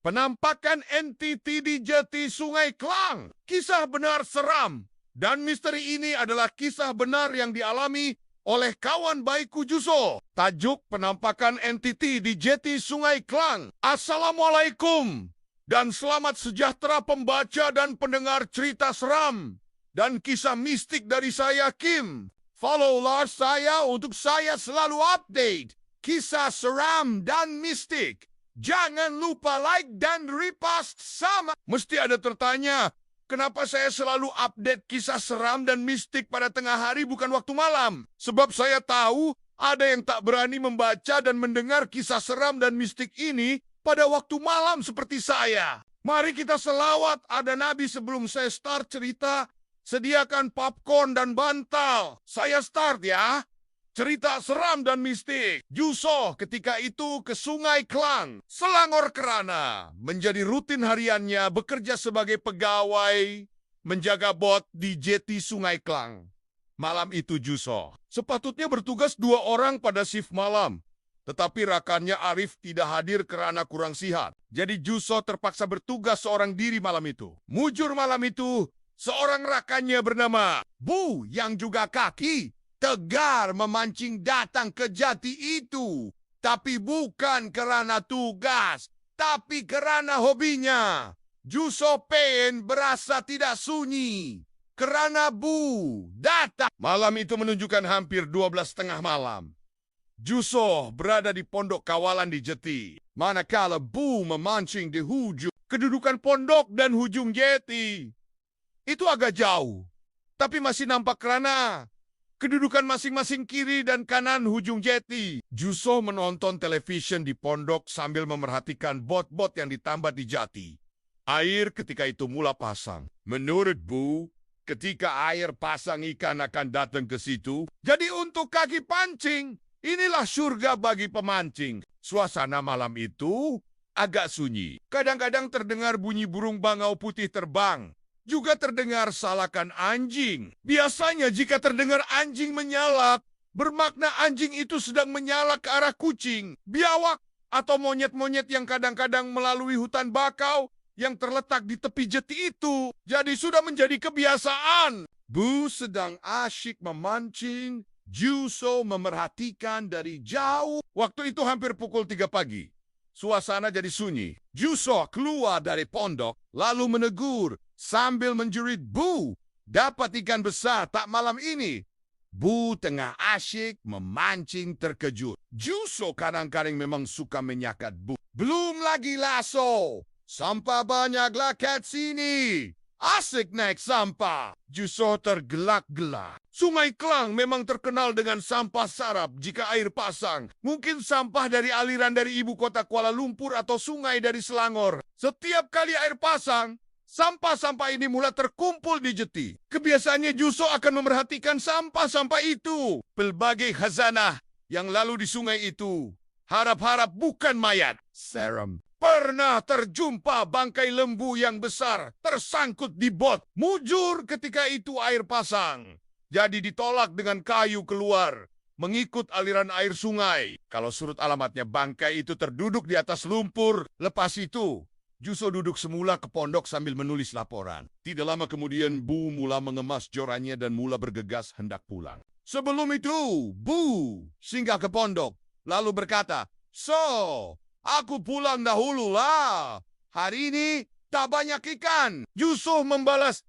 Penampakan NTT di Jati Sungai Klang. Kisah benar seram. Dan misteri ini adalah kisah benar yang dialami oleh kawan baikku Juso. Tajuk penampakan NTT di Jati Sungai Klang. Assalamualaikum. Dan selamat sejahtera pembaca dan pendengar cerita seram dan kisah mistik dari saya, Kim. Follow-lah saya untuk saya selalu update kisah seram dan mistik. Jangan lupa like dan repost sama. Mesti ada tertanya, kenapa saya selalu update kisah seram dan mistik pada tengah hari bukan waktu malam? Sebab saya tahu ada yang tak berani membaca dan mendengar kisah seram dan mistik ini pada waktu malam seperti saya. Mari kita selawat ada Nabi sebelum saya start cerita. Sediakan popcorn dan bantal. Saya start ya. Cerita seram dan mistik. Juso ketika itu ke Sungai Klang, Selangor Kerana. Menjadi rutin hariannya bekerja sebagai pegawai menjaga bot di jeti Sungai Klang. Malam itu Juso sepatutnya bertugas 2 orang pada shift malam. Tetapi rakannya Arif tidak hadir karena kurang sihat. Jadi Juso terpaksa bertugas seorang diri malam itu. Mujur malam itu, seorang rakannya bernama Bu yang juga kaki tegar memancing datang ke jati itu. Tapi bukan kerana tugas, tapi kerana hobinya. Juso pengen berasa tidak sunyi. Kerana Bu datang. Malam itu menunjukkan hampir 12:30 malam. Juso berada di pondok kawalan di jeti. Manakala Bu memancing di hujung. Kedudukan pondok dan hujung jeti itu agak jauh. Tapi masih nampak kerana kedudukan masing-masing kiri dan kanan hujung jeti. Juso menonton televisyen di pondok sambil memerhatikan bot-bot yang ditambah di jati. Air ketika itu mula pasang. Menurut Bu, ketika air pasang ikan akan datang ke situ. Jadi untuk kaki pancing, inilah surga bagi pemancing. Suasana malam itu agak sunyi. Kadang-kadang terdengar bunyi burung bangau putih terbang. Juga terdengar salakan anjing. Biasanya jika terdengar anjing menyalak, bermakna anjing itu sedang menyalak ke arah kucing, biawak, atau monyet-monyet yang kadang-kadang melalui hutan bakau yang terletak di tepi jeti itu. Jadi sudah menjadi kebiasaan. Bu sedang asyik memancing, Juso memerhatikan dari jauh. Waktu itu hampir pukul 3 pagi. Suasana jadi sunyi. Juso keluar dari pondok, lalu menegur sambil menjerit, Bu, dapat ikan besar tak malam ini? Bu tengah asyik memancing terkejut. Juso kadang-kadang memang suka menyakat Bu. Belum lagi lasso. Sampah banyaklah kat sini. Asik naik sampah. Juso tergelak-gelak. Sungai Klang memang terkenal dengan sampah sarap jika air pasang. Mungkin sampah dari aliran dari ibu kota Kuala Lumpur atau sungai dari Selangor. Setiap kali air pasang, sampah-sampah ini mulai terkumpul di jeti. Kebiasaannya Juso akan memerhatikan sampah-sampah itu. Pelbagai khazanah yang lalu di sungai itu. Harap-harap bukan mayat. Seram. Pernah terjumpa bangkai lembu yang besar tersangkut di bot. Mujur ketika itu air pasang. Jadi ditolak dengan kayu keluar. Mengikut aliran air sungai. Kalau surut alamatnya bangkai itu terduduk di atas lumpur. Lepas itu, Juso duduk semula ke pondok sambil menulis laporan. Tidak lama kemudian Bu mula mengemas jorannya dan mula bergegas hendak pulang. Sebelum itu, Bu singgah ke pondok. Lalu berkata, So, aku pulang dahulu lah. Hari ini tak banyak ikan. Juso membalas,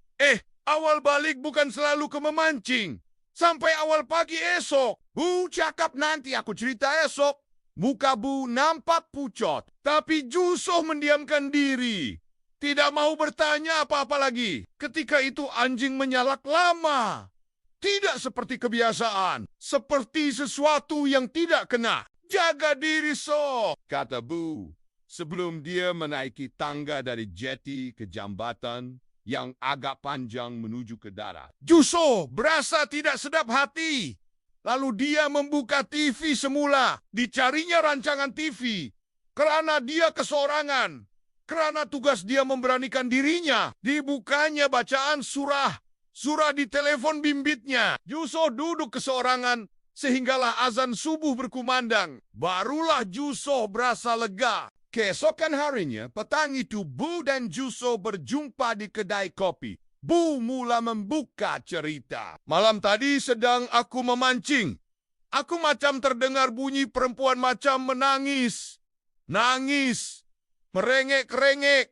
awal balik bukan selalu ke memancing. Sampai awal pagi esok. Bu cakap nanti aku cerita esok. Muka Bu nampak pucat. Tapi Juso mendiamkan diri. Tidak mau bertanya apa-apa lagi. Ketika itu anjing menyalak lama. Tidak seperti kebiasaan. Seperti sesuatu yang tidak kena. Jaga diri, So, kata Bu. Sebelum dia menaiki tangga dari jeti ke jambatan yang agak panjang menuju ke darat. Juso berasa tidak sedap hati. Lalu dia membuka TV semula. Dicarinya rancangan TV. Kerana dia kesorangan. Kerana tugas dia memberanikan dirinya. Dibukanya bacaan surah. Surah di telepon bimbitnya. Juso duduk kesorangan. Sehinggalah azan subuh berkumandang. Barulah Juso berasa lega. Keesokan harinya, petang itu Bu dan Juso berjumpa di kedai kopi. Bu mula membuka cerita. Malam tadi sedang aku memancing. Aku macam terdengar bunyi perempuan macam menangis. Nangis. Merengek-rengek.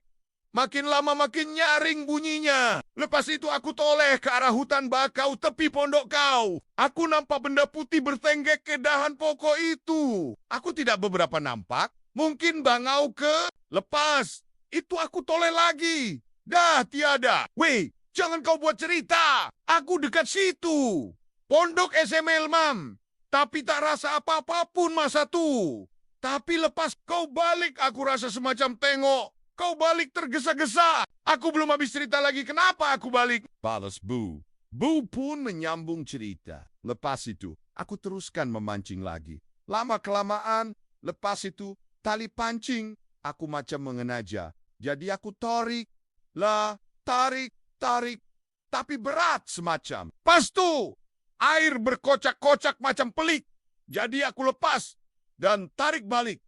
Makin lama makin nyaring bunyinya. Lepas itu aku toleh ke arah hutan bakau tepi pondok kau. Aku nampak benda putih bertenggek ke dahan pokok itu. Aku tidak beberapa nampak. Mungkin bangau ke lepas. Itu aku toleh lagi. Dah tiada. Weh, jangan kau buat cerita. Aku dekat situ. Pondok SML, Mam. Tapi tak rasa apa-apa pun masa tu. Tapi lepas kau balik, aku rasa semacam tengok. Kau balik tergesa-gesa. Aku belum habis cerita lagi kenapa aku balik. Balas Bu. Bu pun menyambung cerita. Lepas itu, aku teruskan memancing lagi. Lama-kelamaan, lepas itu, tali pancing, aku macam mengenaja. Jadi aku tarik, tarik, tapi berat semacam. Pas tu, air berkocak-kocak macam pelik. Jadi aku lepas dan tarik balik.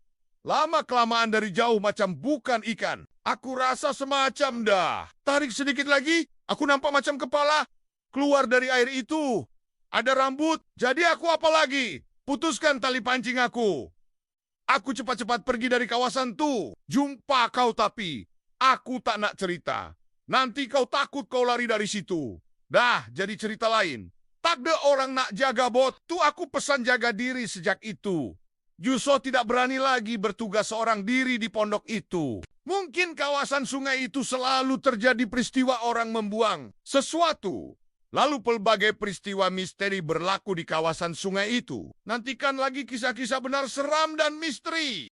Lama-kelamaan dari jauh macam bukan ikan. Aku rasa semacam dah. Tarik sedikit lagi, aku nampak macam kepala keluar dari air itu. Ada rambut, jadi aku apa lagi? Putuskan tali pancing aku. Aku cepat-cepat pergi dari kawasan tu. Jumpa kau tapi aku tak nak cerita. Nanti kau takut kau lari dari situ. Dah, jadi cerita lain. Tak ada orang nak jaga bot. Tu aku pesan jaga diri sejak itu. Juso tidak berani lagi bertugas seorang diri di pondok itu. Mungkin kawasan sungai itu selalu terjadi peristiwa orang membuang sesuatu. Lalu pelbagai peristiwa misteri berlaku di kawasan sungai itu. Nantikan lagi kisah-kisah benar seram dan misteri.